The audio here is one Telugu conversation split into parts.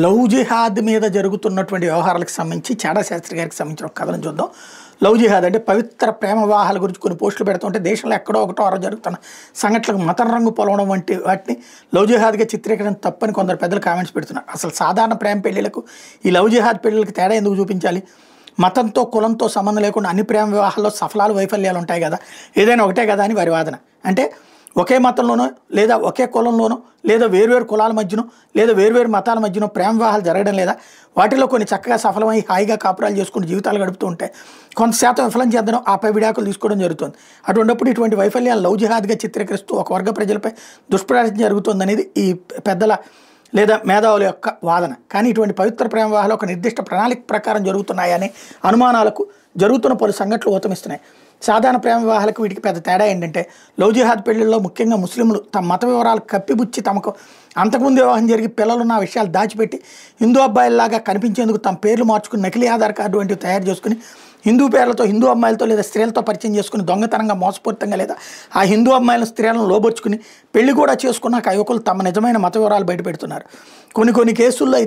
లవ్ జిహాద్ మీద జరుగుతున్నటువంటి వ్యవహారాలకు సంబంధించి చాడా శాస్త్రి గారికి సంబంధించిన ఒక కథను చూద్దాం. లవ్ జిహాద్ అంటే పవిత్ర ప్రేమ వివాహాల గురించి కొన్ని పోస్టులు పెడుతుంటే దేశంలో ఎక్కడో ఒకటో అరో జరుగుతున్న సంఘటనలకు మతం రంగు పొలవడం వంటి వాటిని లవ్ జిహాద్గా చిత్రీకరణ తప్పని కొందరు పెద్దలు కామెంట్స్ పెడుతున్నారు. అసలు సాధారణ ప్రేమ పెళ్లిలకు ఈ లవ్ జిహాద్ పెళ్లిలకు తేడా ఎందుకు చూపించాలి? మతంతో కులంతో సంబంధం లేకుండా అన్ని ప్రేమ వివాహాల్లో సఫలాలు వైఫల్యాలు ఉంటాయి కదా, ఏదైనా ఒకటే కదా అని వారి వాదన. అంటే ఒకే మతంలోనో లేదా ఒకే కులంలోనో లేదా వేర్వేరు కులాల మధ్యనో లేదా వేర్వేరు మతాల మధ్యనో ప్రేమ వివాహాలు జరగడం లేదా, వాటిలో కొన్ని చక్కగా సఫలమై హాయిగా కాపురాలు చేసుకుని జీవితాలు గడుపుతూ ఉంటాయి, కొంత శాతం విఫలం చేద్దడం ఆపై విడాకులు తీసుకోవడం జరుగుతుంది. అటువంటిప్పుడు ఇటువంటి వైఫల్యాలు లవ్ జిహాద్గా చిత్రీకరిస్తూ ఒక వర్గ ప్రజలపై దుష్ప్రచారం జరుగుతుందనేది ఈ పెద్దల లేదా మేధావుల యొక్క వాదన. కానీ ఇటువంటి పవిత్ర ప్రేమ వివాహాలు ఒక నిర్దిష్ట ప్రణాళిక ప్రకారం జరుగుతున్నాయనే అనుమానాలకు జరుగుతున్న పలు సంఘటనలు ఊతమిస్తున్నాయి. సాధారణ ప్రేమ వివాహాలకు వీటికి పెద్ద తేడా ఏంటంటే, లవ్ జిహాద్ పెళ్లిల్లో ముఖ్యంగా ముస్లింలు తమ మత వివరాలు కప్పిబుచ్చి తమకు అంతకుముందు వివాహం జరిగి పిల్లలున్న విషయాలు దాచిపెట్టి హిందూ అబ్బాయిల్లాగా కనిపించేందుకు తమ పేర్లు మార్చుకుని నకిలీ ఆధార్ కార్డు వంటివి తయారు చేసుకుని హిందూ పేర్లతో హిందూ అమ్మాయిలతో లేదా స్త్రీలతో పరిచయం చేసుకుని దొంగతనంగా మోసపూరితంగా లేదా ఆ హిందూ అమ్మాయిల స్త్రీలను లోబొచ్చుకుని పెళ్లి కూడా చేసుకున్నాక ఆ యువకులు తమ నిజమైన మత వివరాలు బయటపెడుతున్నారు. కొన్ని కేసుల్లో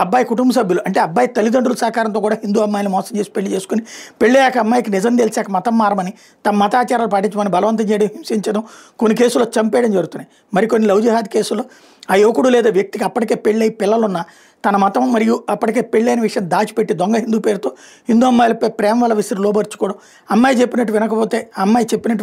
అబ్బాయి కుటుంబ సభ్యులు అంటే అబ్బాయి తల్లిదండ్రుల సహకారంతో కూడా హిందూ అమ్మాయిలు మోసం చేసి పెళ్లి చేసుకుని పెళ్ళయ్యాక అమ్మాయికి నిజం తెలిసాక మతం మారమని తమ మతాచారాలు పాటించమని బలవంతం చేయడం, హింసించడం, కొన్ని కేసుల్లో చంపేయడం జరుగుతున్నాయి. మరికొన్ని లవ్ జిహాద్ కేసుల్లో ఆ యువకుడు లేదా వ్యక్తికి అప్పటికే పెళ్ళై పిల్లలున్న తన మతం మరియు అప్పటికే పెళ్ళైన విషయం దాచిపెట్టి దొంగ హిందూ పేరుతో హిందూ అమ్మాయిలపై ప్రేమ వల్ల విసిరి లోబర్చుకోవడం, అమ్మాయి చెప్పినట్టు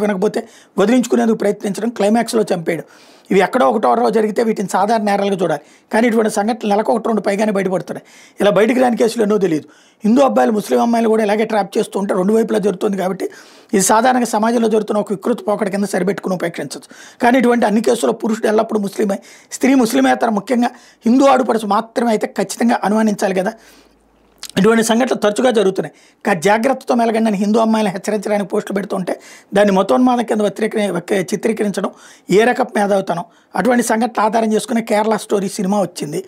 వినకపోతే వదిలించుకునేందుకు ప్రయత్నించడం, క్లైమాక్స్లో చంపేయడం, ఇవి ఎక్కడో ఒకటో జరిగితే వీటిని సాధారణ నేరాలుగా చూడాలి. కానీ ఇటువంటి సంఘటనలు నెలకు 1-2 పైగానే బయటపడుతున్నాయి. ఇలా బయటికి రాని కేసులు ఎన్నో తెలియదు. హిందూ అబ్బాయిలు ముస్లిం అమ్మాయిలు కూడా ఇలాగే ట్రాప్ చేస్తూ ఉంటే రెండు వైపులా జరుగుతుంది. కాబట్టి ఇది సాధారణంగా సమాజంలో జరుగుతున్న ఒక వికృత పోకడ కింద సరిపెట్టుకుని ఉపేక్షించవచ్చు. కానీ ఇటువంటి అన్ని కేసుల్లో పురుషుడు ఎల్లప్పుడూ ముస్లిమే, స్త్రీ ముస్లిమేతర ముఖ్యంగా హిందూ ఆడుపడుచు మాత్రమే అయితే ఖచ్చితంగా అనుమానించాలి కదా. ఇటువంటి సంఘటనలు తరచుగా జరుగుతున్నాయి. కానీ జాగ్రత్తతో మెలగండి అని హిందూ అమ్మాయిలను హెచ్చరించడానికి పోస్టులు పెడుతుంటే దాన్ని మతోన్మాదం కింద చిత్రీకరించడం ఏ రకం మేధావుతనం. అటువంటి సంఘటనలు ఆధారం చేసుకుని కేరళ స్టోరీ సినిమా వచ్చింది.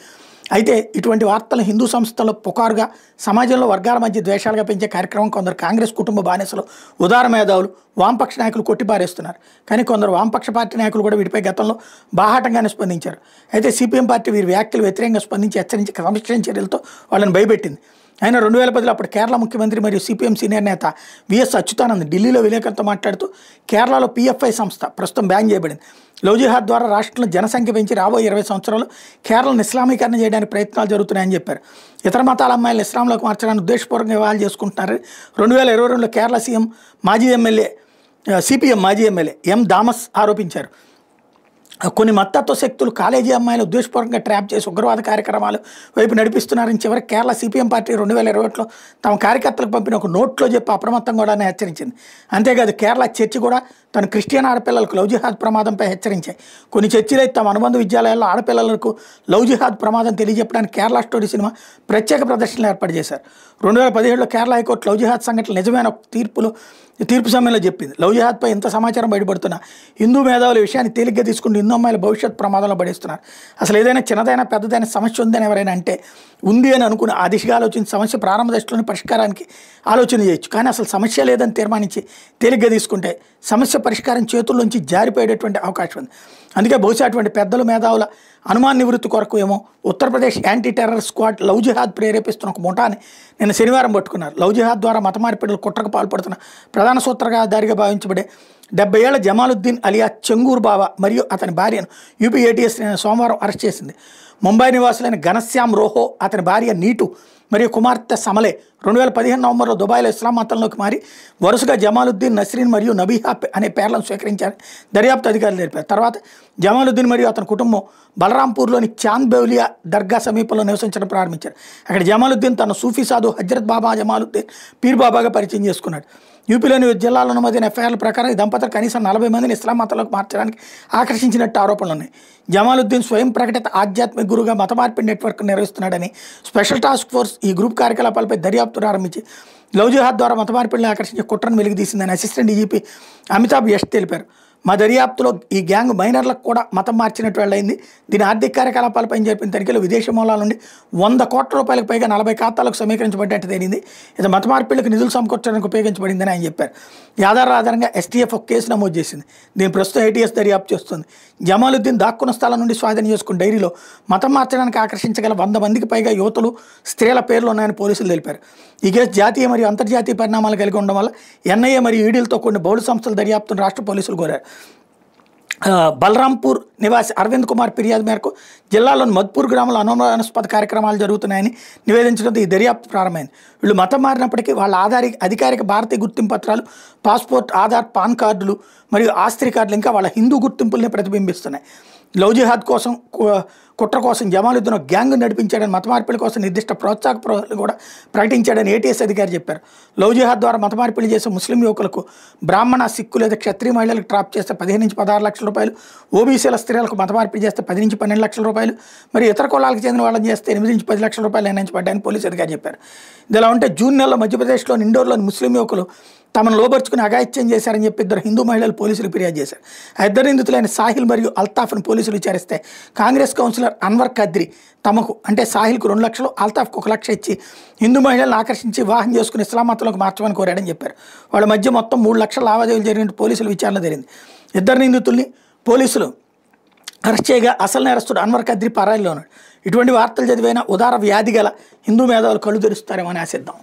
అయితే ఇటువంటి వార్తలు హిందూ సంస్థల్లో పుకారుగా సమాజంలో వర్గాల మధ్య ద్వేషాలుగా పెంచే కార్యక్రమం కొందరు కాంగ్రెస్ కుటుంబ బానిసలు, ఉదార మేధావులు, వామపక్ష నాయకులు కొట్టిపారేస్తున్నారు. కానీ కొందరు వామపక్ష పార్టీ నాయకులు కూడా వీటిపై గతంలో బాహాటంగానే స్పందించారు. అయితే సిపిఎం పార్టీ వీరి వ్యాఖ్యలు వ్యతిరేకంగా స్పందించి హెచ్చరించి సంరక్షణ చర్యలతో వాళ్ళని భయపెట్టింది. ఆయన 2010లో అప్పుడు కేరళ ముఖ్యమంత్రి మరియు సిపిఎం సీనియర్ నేత విఎస్ అచ్యుతానంద్ ఢిల్లీలో విలేకరులతో మాట్లాడుతూ కేరళలో పిఎఫ్ఐ సంస్థ ప్రస్తుతం బ్యాన్ చేయబడింది. లవ్ జిహాద్ ద్వారా రాష్ట్రంలో జనసంఖ్య పెంచి రాబోయే 20 సంవత్సరాలు కేరళను ఇస్లామీకరణ చేయడానికి ప్రయత్నాలు జరుగుతున్నాయని చెప్పారు. ఇతర మతాల అమ్మాయిలను ఇస్లాంలోకి మార్చడానికి ఉద్దేశపూర్వకంగా వివాహాలు చేసుకుంటున్నారని 2022లో కేరళ సిపిఎం మాజీ ఎమ్మెల్యే ఎం థామస్ ఆరోపించారు. కొన్ని మత్తత్వ శక్తులు కాలేజీ అమ్మాయిలు ఉద్దేశపూర్వకంగా ట్రాప్ చేసి ఉగ్రవాద కార్యక్రమాలు వైపు నడిపిస్తున్నారని చివరికి కేరళ సిపిఎం పార్టీ 2021లో తమ కార్యకర్తలకు పంపిన ఒక నోట్లో చెప్పి అప్రమత్తంగా కూడా హెచ్చరించింది. అంతేకాదు కేరళ చర్చి కూడా తన క్రిస్టియన్ ఆడపిల్లలకు లవ్ జిహాద్ ప్రమాదంపై హెచ్చరించాయి. కొన్ని చర్చిలు తమ అనుబంధ విద్యాలయాల్లో ఆడపిల్లలకు లవ్ జిహాద్ ప్రమాదం తెలియజెప్పడానికి కేరళ స్టోరీ సినిమా ప్రత్యేక ప్రదర్శనలు ఏర్పాటు చేశారు. 2017లో కేరళ హైకోర్టు లవ్ జిహాద్ సంఘటన నిజమైన తీర్పు సమయంలో చెప్పింది. లవ్ జిహాద్పై ఇంత సమాచారం బయటపడుతున్నా హిందూ మేధావుల విషయాన్ని తేలిగ్గా తీసుకుని హిందూ అమ్మాయిల భవిష్యత్ ప్రమాదంలో పడేస్తున్నారు. అసలు ఏదైనా చిన్నదైనా పెద్దదైన సమస్య ఉందని ఎవరైనా అంటే ఉంది అని అనుకుని ఆ దిశగా ఆలోచించి సమస్య ప్రారంభ దశలోని పరిష్కారానికి ఆలోచన చేయొచ్చు. కానీ అసలు సమస్య లేదని తీర్మానించి తేలిగ్గా తీసుకుంటే సమస్య పరిష్కారం చేతుల్లోంచి జారిపోయేటటువంటి అవకాశం ఉంది. అందుకే బహుశా అటువంటి పెద్దలు మేధావుల అనుమాన నివృత్తి కొరకు ఏమో Uttar Pradesh anti terror squad love జిహాద్ ప్రేరేపిస్తున్న ఒక ముఠాని నిన్న శనివారం పట్టుకున్నారు. లవ్ జిహాద్ ద్వారా మత మార్పిడులు కుట్రకు పాల్పడుతున్న ప్రధాన సూత్రధారిగా భావించబడే 70 ఏళ్ల జమాలుద్దీన్ అలియా చెంగూర్ బాబా మరియు అతని భార్యను యూపీ ఏటీఎస్ సోమవారం అరెస్ట్ చేసింది. ముంబై నివాసులైన ఘనశ్యామ్ రోహో, అతని భార్య నీటు మరియు కుమార్తె సమలే 2015 నవంబర్లో దుబాయ్లో ఇస్లాం మతంలోకి మారి వరుసగా జమాలుద్దీన్, నస్రీన్ మరియు నబీహా అనే పేర్లను స్వీకరించారు దర్యాప్తు అధికారులు తెలిపారు. తర్వాత జమాలుద్దీన్ మరియు అతని కుటుంబం బలరాంపూర్లోని చాంద్ బౌలియా దర్గా సమీపంలో నివసించడం ప్రారంభించారు. అక్కడ జమాలుద్దీన్ తన సూఫీ సాధు హజరత్ బాబా జమాలుద్దీన్ పీర్ బాబాగా పరిచయం చేసుకున్నాడు. యూపీలోని జిల్లాలో నమోదైన ఎఫ్ఐఆర్ల ప్రకారం ఈ దంపతులు కనీసం 40 మందిని ఇస్లాం మతంలోకి మార్చడానికి ఆకర్షించినట్టు ఆరోపణలు ఉన్నాయి. జమాలుద్దీన్ స్వయం ప్రకటిత ఆధ్యాత్మిక గురువుగా మత మార్పిడి నెట్వర్క్ నిర్వహిస్తున్నాడని స్పెషల్ టాస్క్ ఫోర్స్ ఈ గ్రూప్ కార్యకలాపాలపై దర్యాప్తు ప్రారంభించి లవ్ జిహాద్ ద్వారా మత మార్పిడిని ఆకర్షించే కుట్రను వెలికితీసిందని అసిస్టెంట్ డీజీపీ అమితాబ్ యష్ తెలిపారు. మా దర్యాప్తులో ఈ గ్యాంగ్ మైనర్లకు కూడా మతం మార్చినట్టు వెళ్ళైంది. దీని ఆర్థిక కార్యకలాపాలపై జరిపిన తనిఖీలో విదేశీ మూలాల నుండి 100 కోట్ల రూపాయలకు పైగా 40 ఖాతాలకు సమీకరించబడ్డట్టు తేలింది. ఇది మత మార్పిళ్లకు నిధులు సమకూర్చడానికి ఉపయోగించబడిందని ఆయన చెప్పారు. ఈ ఆధారంగా ఎస్టీఎఫ్ ఒక కేసు నమోదు చేసింది. దీని ప్రస్తుతం ఏటీఎస్ దర్యాప్తు చేస్తుంది. జమాలుద్దీన్ దాక్కున్న స్థలం నుండి స్వాధీనం చేసుకున్న డైరీలో మతం మార్చడానికి ఆకర్షించగల 100 మందికి పైగా యువతులు, స్త్రీల పేర్లు ఉన్నాయని పోలీసులు తెలిపారు. ఈ కేసు జాతీయ మరియు అంతర్జాతీయ పరిణామాలు కలిగి ఉండడం వల్ల ఎన్ఐఏ మరియు ఈడీలతో కూడిన బౌళ సంస్థల దర్యాప్తును రాష్ట్ర పోలీసులు కోరారు. బలరాంపూర్ నివాసి అరవింద్ కుమార్ ఫిర్యాదు మేరకు జిల్లాలోని మద్పూర్ గ్రామంలో అనుమానాస్పద కార్యక్రమాలు జరుగుతున్నాయని నివేదించడంతో ఈ దర్యాప్తు ప్రారంభమైంది. వీళ్ళు మతం మారినప్పటికీ వాళ్ళ అధికారిక భారతీయ గుర్తింపు పత్రాలు, పాస్పోర్ట్, ఆధార్, పాన్ కార్డులు మరియు ఆస్తి కార్డులు ఇంకా వాళ్ళ హిందూ గుర్తింపుల్ని ప్రతిబింబిస్తున్నాయి. లవ్ జిహాద్ కోసం కుట్ర కోసం జమాలుద్దీన్ గ్యాంగ్ నడిపించాడని, మత మార్పిడి కోసం నిర్దిష్ట ప్రోత్సాహక కూడా ప్రకటించాడని ఏటీఎస్ అధికారి చెప్పారు. లవ్ జిహాద్ ద్వారా మత మార్పిడి చేసే ముస్లిం యువకులకు బ్రాహ్మణ, సిక్కు లేదా క్షత్రియ మహిళలకు ట్రాప్ చేస్తే 15 నుంచి 16 లక్షల రూపాయలు, ఓబీసీల స్త్రీలకు మత మార్పిడి చేస్తే 10 నుంచి 12 లక్షల రూపాయలు, మరి ఇతర కులాలకు చెందిన వాళ్ళని చేస్తే 8 నుంచి 10 లక్షల రూపాయలు నిర్ణయించబడ్డాయని పోలీసు అధికారి చెప్పారు. ఇదిలా ఉంటే జూన్ నెలలో మధ్యప్రదేశ్లోని ఇండోర్లోని ముస్లిం యువకులు తమను లోబర్చుకుని అఘాయిత్యం చేశారని చెప్పి 2 హిందూ మహిళలు పోలీసులు ఫిర్యాదు చేశారు. ఆ 2 నిందితులైన సాహిల్ మరియు అల్తాఫ్ను పోలీసులు విచారిస్తే కాంగ్రెస్ కౌన్సిలర్ అన్వర్ కద్రి తమకు అంటే సాహిల్కు 2 లక్షలు, అల్తాఫ్కు 1 లక్ష ఇచ్చి హిందూ మహిళలను ఆకర్షించి వివాహం చేసుకుని ఇస్లాం మతంలోకి మార్చమని కోరాడని చెప్పారు. వాళ్ళ మధ్య మొత్తం 3 లక్షల లావాదేవీలు జరిగినట్టు పోలీసులు విచారణ జరిగింది. 2 నిందితుల్ని పోలీసులు అరెస్ట్ చేయగా అసలు నేరస్తుడు అన్వర్ కద్రి పరాయిలో ఉన్నాడు. ఇటువంటి వార్తలు చదివైనా ఉదార వ్యాధి గల హిందూ మేధావులు కళ్ళు తెరుస్తారేమని ఆశిద్దాం.